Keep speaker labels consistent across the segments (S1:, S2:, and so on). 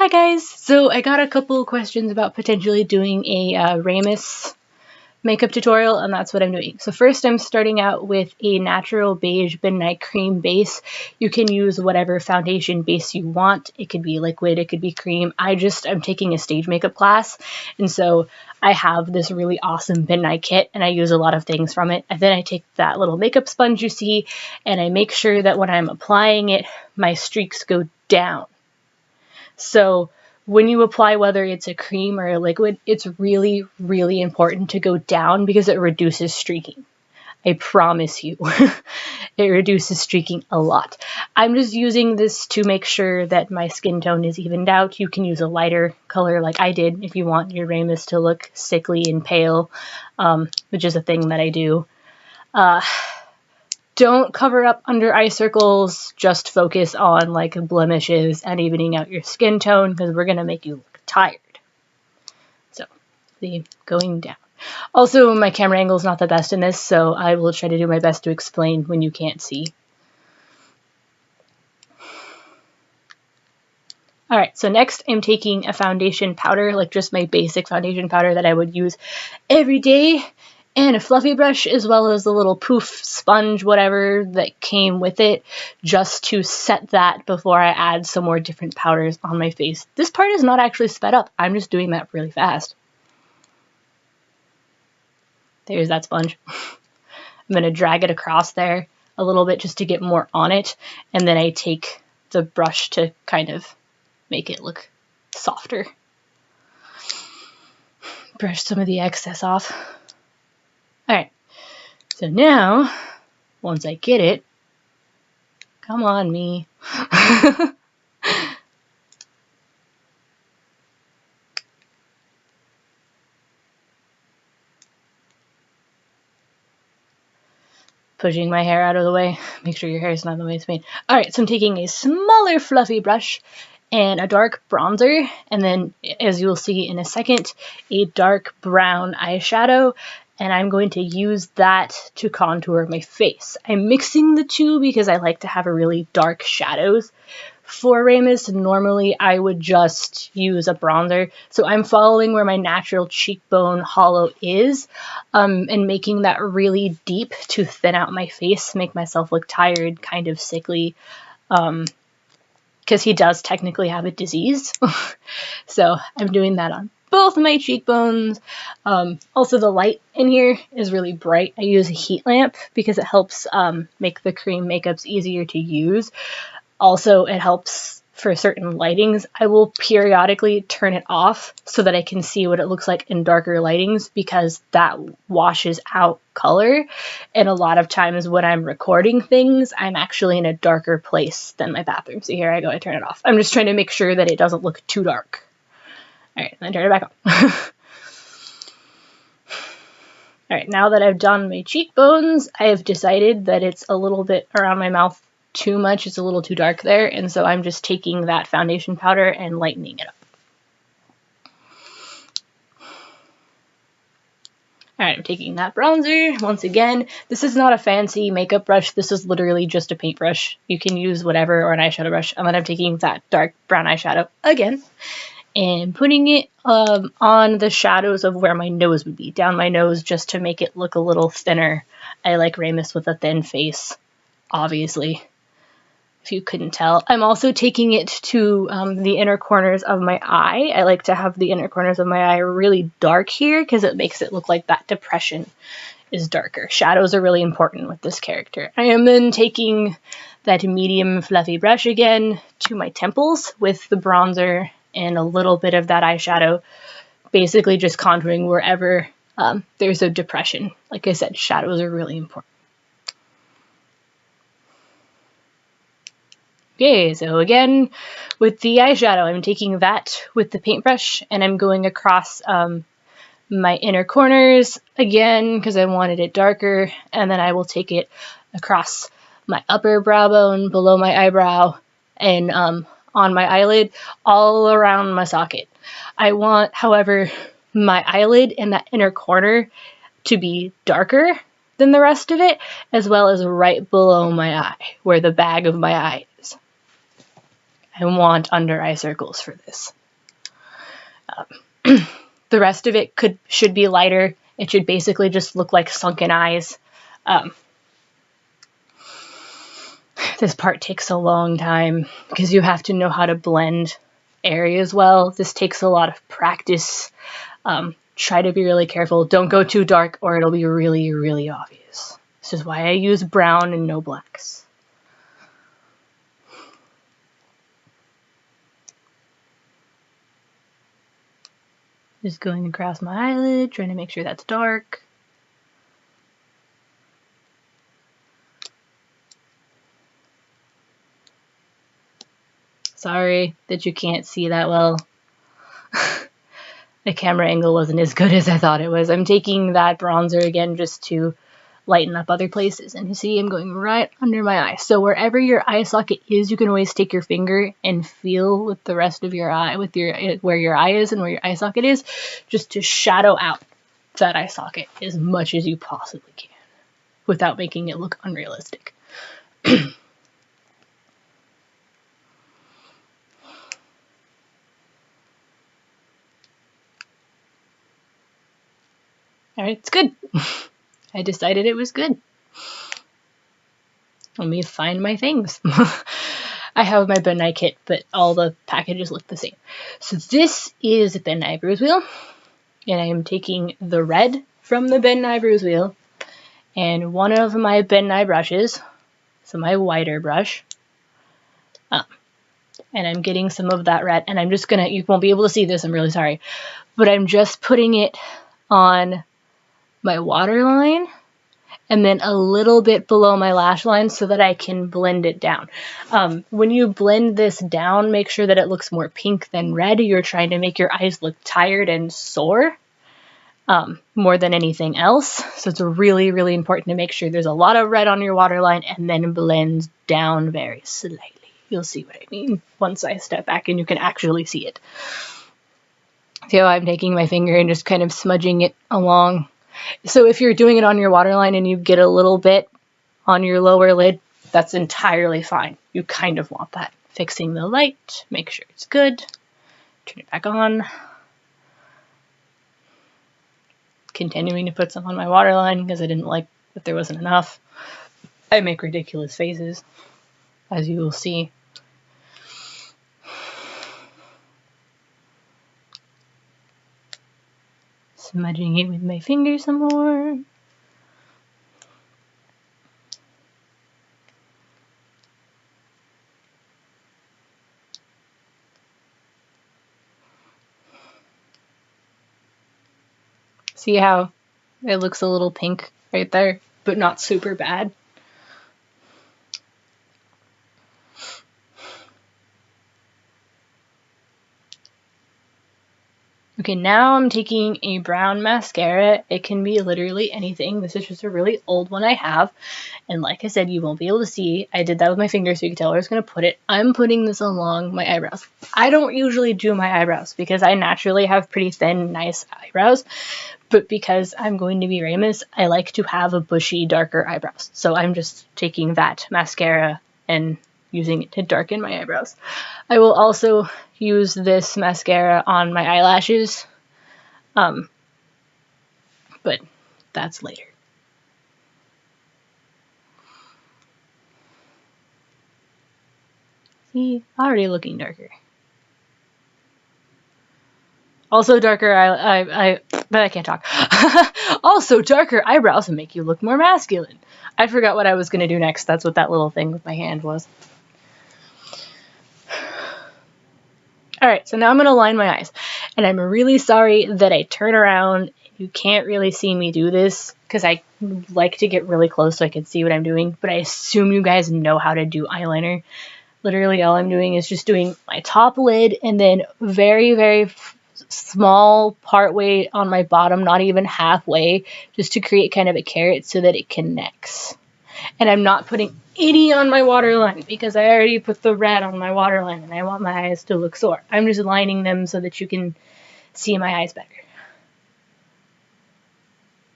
S1: Hi guys! So I got a couple questions about potentially doing a Remus makeup tutorial, and that's what I'm doing. So first I'm starting out with a natural beige midnight cream base. You can use whatever foundation base you want. It could be liquid, it could be cream. I'm taking a stage makeup class, and so I have this really awesome midnight kit, and I use a lot of things from it. And then I take that little makeup sponge you see, and I make sure that when I'm applying it, my streaks go down. So when you apply, whether it's a cream or a liquid, it's really, really important to go down because it reduces streaking. I promise you, it reduces streaking a lot. I'm just using this to make sure that my skin tone is evened out. You can use a lighter color like I did if you want your Remus to look sickly and pale, which is a thing that I do. Don't cover up under eye circles, just focus on like blemishes and evening out your skin tone because we're going to make you look tired. So, the going down. Also, my camera angle is not the best in this, so I will try to do my best to explain when you can't see. Alright, so next I'm taking a foundation powder, like just my basic foundation powder that I would use every day, and a fluffy brush as well as the little poof sponge whatever that came with it, just to set that before I add some more different powders on my face. This part is not actually sped up, I'm just doing that really fast. There's that sponge. I'm going to drag it across there a little bit just to get more on it, and then I take the brush to kind of make it look softer. Brush some of the excess off. Alright, so now, once I get it, come on me. Pushing my hair out of the way. Make sure your hair is not in the way it's made. Alright, so I'm taking a smaller fluffy brush and a dark bronzer, and then, as you'll see in a second, a dark brown eyeshadow, and I'm going to use that to contour my face. I'm mixing the two because I like to have a really dark shadows. For Remus, normally I would just use a bronzer, so I'm following where my natural cheekbone hollow is, and making that really deep to thin out my face, make myself look tired, kind of sickly, because he does technically have a disease. So I'm doing that on both of my cheekbones. Also, the light in here is really bright. I use a heat lamp because it helps make the cream makeups easier to use. Also, it helps for certain lightings. I will periodically turn it off so that I can see what it looks like in darker lightings, because that washes out color. And a lot of times when I'm recording things, I'm actually in a darker place than my bathroom. So here I go, I turn it off. I'm just trying to make sure that it doesn't look too dark. Alright, then turn it back on. Alright, now that I've done my cheekbones, I have decided that it's a little bit around my mouth too much. It's a little too dark there, and so I'm just taking that foundation powder and lightening it up. Alright, I'm taking that bronzer. Once again, this is not a fancy makeup brush. This is literally just a paintbrush. You can use whatever, or an eyeshadow brush. And then I'm taking that dark brown eyeshadow again and putting it on the shadows of where my nose would be, down my nose, just to make it look a little thinner. I like Remus with a thin face, obviously, if you couldn't tell. I'm also taking it to the inner corners of my eye. I like to have the inner corners of my eye really dark here because it makes it look like that depression is darker. Shadows are really important with this character. I am then taking that medium fluffy brush again to my temples with the bronzer and a little bit of that eyeshadow, basically just contouring wherever there's a depression. Like I said, shadows are really important. Okay, so again, with the eyeshadow, I'm taking that with the paintbrush, and I'm going across my inner corners again, because I wanted it darker, and then I will take it across my upper brow bone, below my eyebrow, and on my eyelid, all around my socket. I want, however, my eyelid and that inner corner to be darker than the rest of it, as well as right below my eye, where the bag of my eye is. I want under eye circles for this. The rest of it should be lighter. It should basically just look like sunken eyes. This part takes a long time because you have to know how to blend areas well. This takes a lot of practice. Try to be really careful. Don't go too dark or it'll be really, really obvious. This is why I use brown and no blacks. Just going across my eyelid, trying to make sure that's dark. Sorry that you can't see that well. The camera angle wasn't as good as I thought it was. I'm taking that bronzer again just to lighten up other places. And you see I'm going right under my eye. So wherever your eye socket is, you can always take your finger and feel with the rest of your eye, with where your eye is and where your eye socket is, just to shadow out that eye socket as much as you possibly can without making it look unrealistic. Alright, it's good. I decided it was good. Let me find my things. I have my Ben Nye kit, but all the packages look the same. So this is a Ben Nye bruise wheel, and I am taking the red from the Ben Nye bruise wheel and one of my Ben Nye brushes, so my wider brush, and I'm getting some of that red, and I'm just gonna, you won't be able to see this, I'm really sorry, but I'm just putting it on my waterline and then a little bit below my lash line so that I can blend it down. When you blend this down, make sure that it looks more pink than red. You're trying to make your eyes look tired and sore more than anything else. So it's really, really important to make sure there's a lot of red on your waterline and then blend down very slightly. You'll see what I mean once I step back and you can actually see it. So I'm taking my finger and just kind of smudging it along. So if you're doing it on your waterline and you get a little bit on your lower lid, that's entirely fine. You kind of want that. Fixing the light, make sure it's good. Turn it back on. Continuing to put some on my waterline because I didn't like that there wasn't enough. I make ridiculous faces, as you will see. Smudging it with my finger some more. See how it looks a little pink right there, but not super bad? Okay, now I'm taking a brown mascara. It can be literally anything. This is just a really old one I have. And like I said, you won't be able to see. I did that with my finger so you can tell where I was going to put it. I'm putting this along my eyebrows. I don't usually do my eyebrows because I naturally have pretty thin, nice eyebrows. But because I'm going to be Remus, I like to have a bushy, darker eyebrows. So I'm just taking that mascara and using it to darken my eyebrows. I will also use this mascara on my eyelashes, but that's later. See, already looking darker. Also darker I can't talk. Also darker eyebrows will make you look more masculine. I forgot what I was going to do next. That's what that little thing with my hand was. Alright, so now I'm going to line my eyes. And I'm really sorry that I turn around. You can't really see me do this because I like to get really close so I can see what I'm doing. But I assume you guys know how to do eyeliner. Literally all I'm doing is just doing my top lid and then very, very small part way on my bottom, not even halfway, just to create kind of a carrot so that it connects. And I'm not putting any on my waterline because I already put the red on my waterline and I want my eyes to look sore. I'm just lining them so that you can see my eyes better.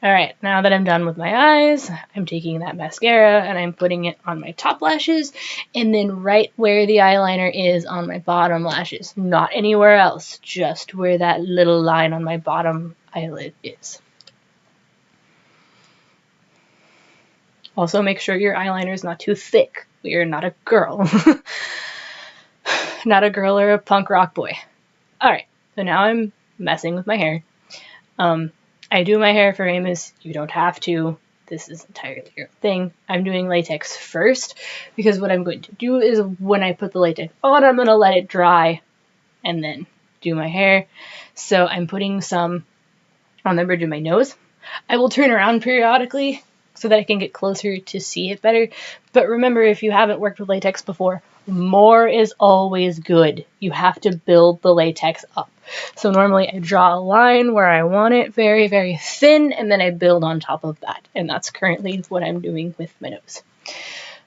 S1: Alright, now that I'm done with my eyes, I'm taking that mascara and I'm putting it on my top lashes and then right where the eyeliner is on my bottom lashes. Not anywhere else, just where that little line on my bottom eyelid is. Also, make sure your eyeliner is not too thick. You're not a girl. Not a girl or a punk rock boy. Alright, so now I'm messing with my hair. I do my hair for Remus. You don't have to. This is entirely your thing. I'm doing latex first because what I'm going to do is when I put the latex on, I'm going to let it dry and then do my hair. So I'm putting some on the bridge of my nose. I will turn around periodically so that I can get closer to see it better. But remember, if you haven't worked with latex before, more is always good. You have to build the latex up. So normally I draw a line where I want it very, very thin, and then I build on top of that. And that's currently what I'm doing with my nose.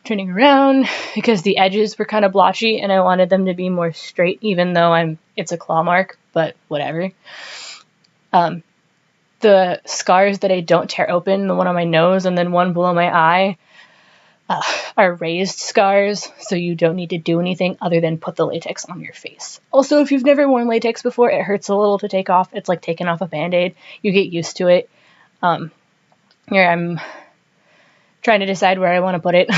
S1: Turning around because the edges were kind of blotchy and I wanted them to be more straight, even though it's a claw mark, but whatever. The scars that I don't tear open, the one on my nose and then one below my eye, are raised scars, so you don't need to do anything other than put the latex on your face. Also, if you've never worn latex before, it hurts a little to take off. It's like taking off a Band-Aid. You get used to it. Here I'm trying to decide where I want to put it.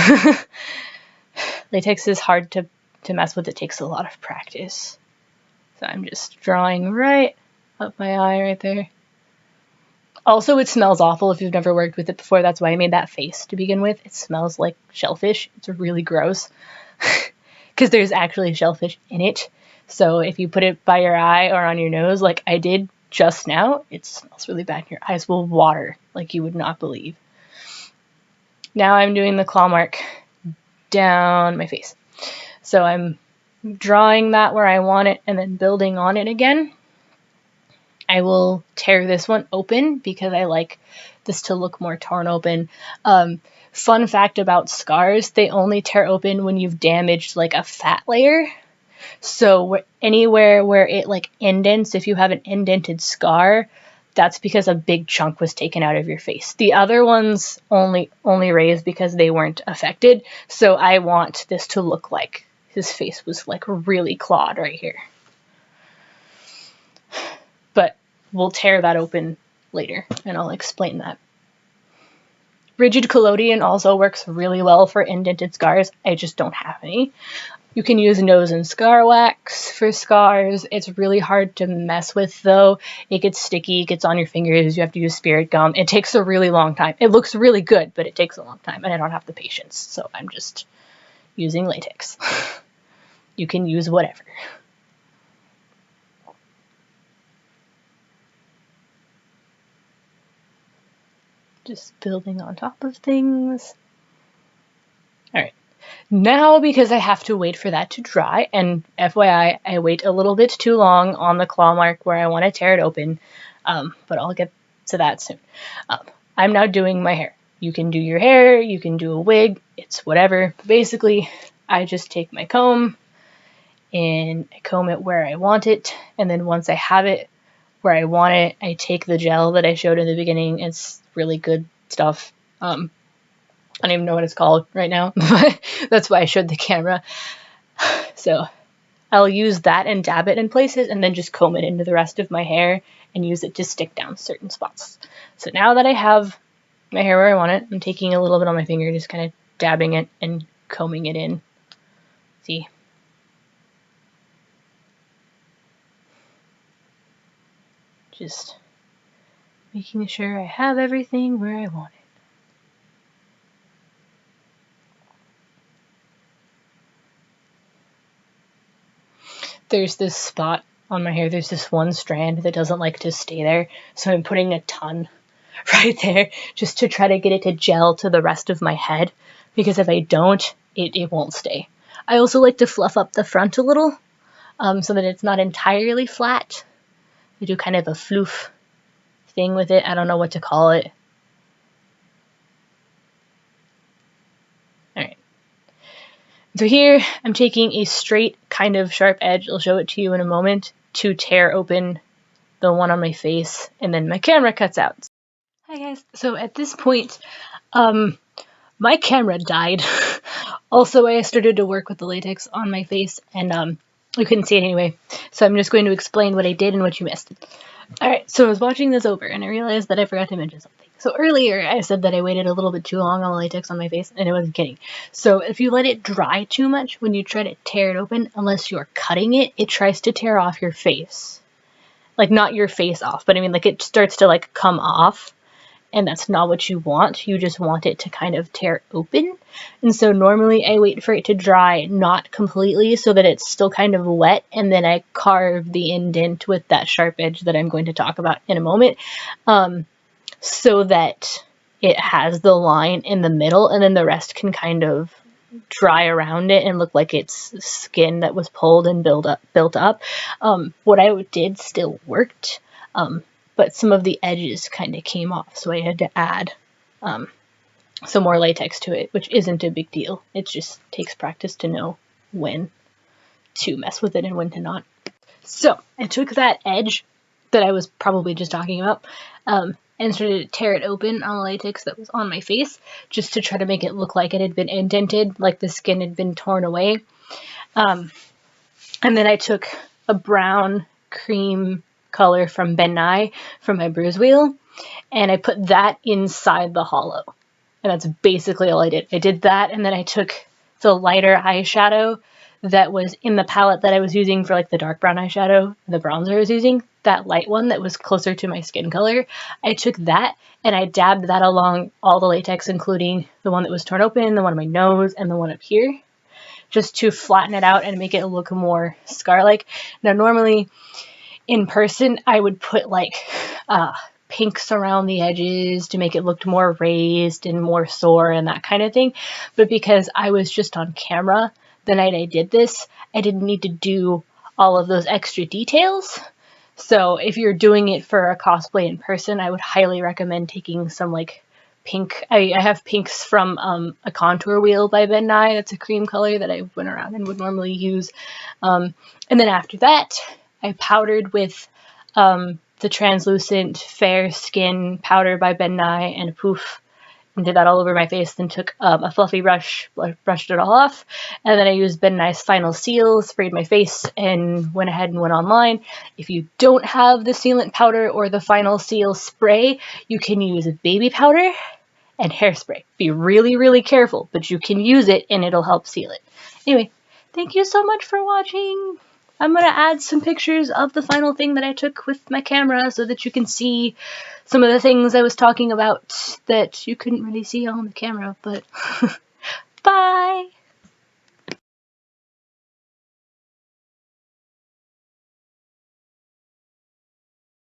S1: Latex is hard to mess with. It takes a lot of practice. So I'm just drawing right up my eye right there. Also, it smells awful if you've never worked with it before. That's why I made that face to begin with. It smells like shellfish. It's really gross because there's actually shellfish in it. So if you put it by your eye or on your nose like I did just now, it smells really bad. Your eyes will water like you would not believe. Now I'm doing the claw mark down my face. So I'm drawing that where I want it and then building on it again. I will tear this one open because I like this to look more torn open. Fun fact about scars, they only tear open when you've damaged like a fat layer. So anywhere where it like indents, if you have an indented scar, that's because a big chunk was taken out of your face. The other ones only raised because they weren't affected. So I want this to look like his face was like really clawed right here. But we'll tear that open later, and I'll explain that. Rigid collodion also works really well for indented scars. I just don't have any. You can use nose and scar wax for scars. It's really hard to mess with, though. It gets sticky, it gets on your fingers, you have to use spirit gum. It takes a really long time. It looks really good, but it takes a long time, and I don't have the patience, so I'm just using latex. You can use whatever. Just building on top of things. Alright, now because I have to wait for that to dry, and FYI, I wait a little bit too long on the claw mark where I want to tear it open, but I'll get to that soon. I'm now doing my hair. You can do your hair, you can do a wig, it's whatever. Basically, I just take my comb, and I comb it where I want it, and then once I have it where I want it, I take the gel that I showed in the beginning. It's really good stuff. I don't even know what it's called right now, but that's why I showed the camera. So I'll use that and dab it in places and then just comb it into the rest of my hair and use it to stick down certain spots. So now that I have my hair where I want it, I'm taking a little bit on my finger, just kind of dabbing it and combing it in. See? Just making sure I have everything where I want it. There's this spot on my hair, there's this one strand that doesn't like to stay there, so I'm putting a ton right there just to try to get it to gel to the rest of my head, because if I don't, it won't stay. I also like to fluff up the front a little, so that it's not entirely flat. I do kind of a floof thing with it. I don't know what to call it. Alright. So here, I'm taking a straight kind of sharp edge, I'll show it to you in a moment, to tear open the one on my face, and then my camera cuts out. Hi guys. So at this point, my camera died. Also, I started to work with the latex on my face, and you couldn't see it anyway. So I'm just going to explain what I did and what you missed. Alright, so I was watching this over, and I realized that I forgot to mention something. So earlier, I said that I waited a little bit too long on the latex on my face, and I wasn't kidding. So if you let it dry too much, when you try to tear it open, unless you're cutting it, it tries to tear off your face. Like, not your face off, but I mean, like, it starts to, like, come off. And that's not what you want. You just want it to kind of tear open. And so normally I wait for it to dry, not completely, so that it's still kind of wet, and then I carve the indent with that sharp edge that I'm going to talk about in a moment, so that it has the line in the middle, and then the rest can kind of dry around it and look like it's skin that was pulled and built up. What I did still worked, but some of the edges kind of came off, so I had to add some more latex to it, which isn't a big deal. It just takes practice to know when to mess with it and when to not. So I took that edge that I was probably just talking about and started to tear it open on the latex that was on my face, just to try to make it look like it had been indented, like the skin had been torn away. And then I took a brown cream color from Ben Nye from my bruise wheel, and I put that inside the hollow. And that's basically all I did. I did that, and then I took the lighter eyeshadow that was in the palette that I was using for like the dark brown eyeshadow, the bronzer I was using, that light one that was closer to my skin color. I took that and I dabbed that along all the latex, including the one that was torn open, the one on my nose, and the one up here, just to flatten it out and make it look more scar-like. Now, normally in person, I would put like pinks around the edges to make it look more raised and more sore and that kind of thing. But because I was just on camera the night I did this, I didn't need to do all of those extra details. So if you're doing it for a cosplay in person, I would highly recommend taking some like pink. I have pinks from a contour wheel by Ben Nye. That's a cream color that I went around and would normally use. And then after that, I powdered with the translucent fair skin powder by Ben Nye and a poof, and did that all over my face. Then took a fluffy brush, brushed it all off, and then I used Ben Nye's Final Seal, sprayed my face, and went ahead and went online. If you don't have the sealant powder or the Final Seal spray, you can use baby powder and hairspray. Be really, really careful, but you can use it and it'll help seal it. Anyway, thank you so much for watching. I'm going to add some pictures of the final thing that I took with my camera so that you can see some of the things I was talking about that you couldn't really see on the camera, but bye!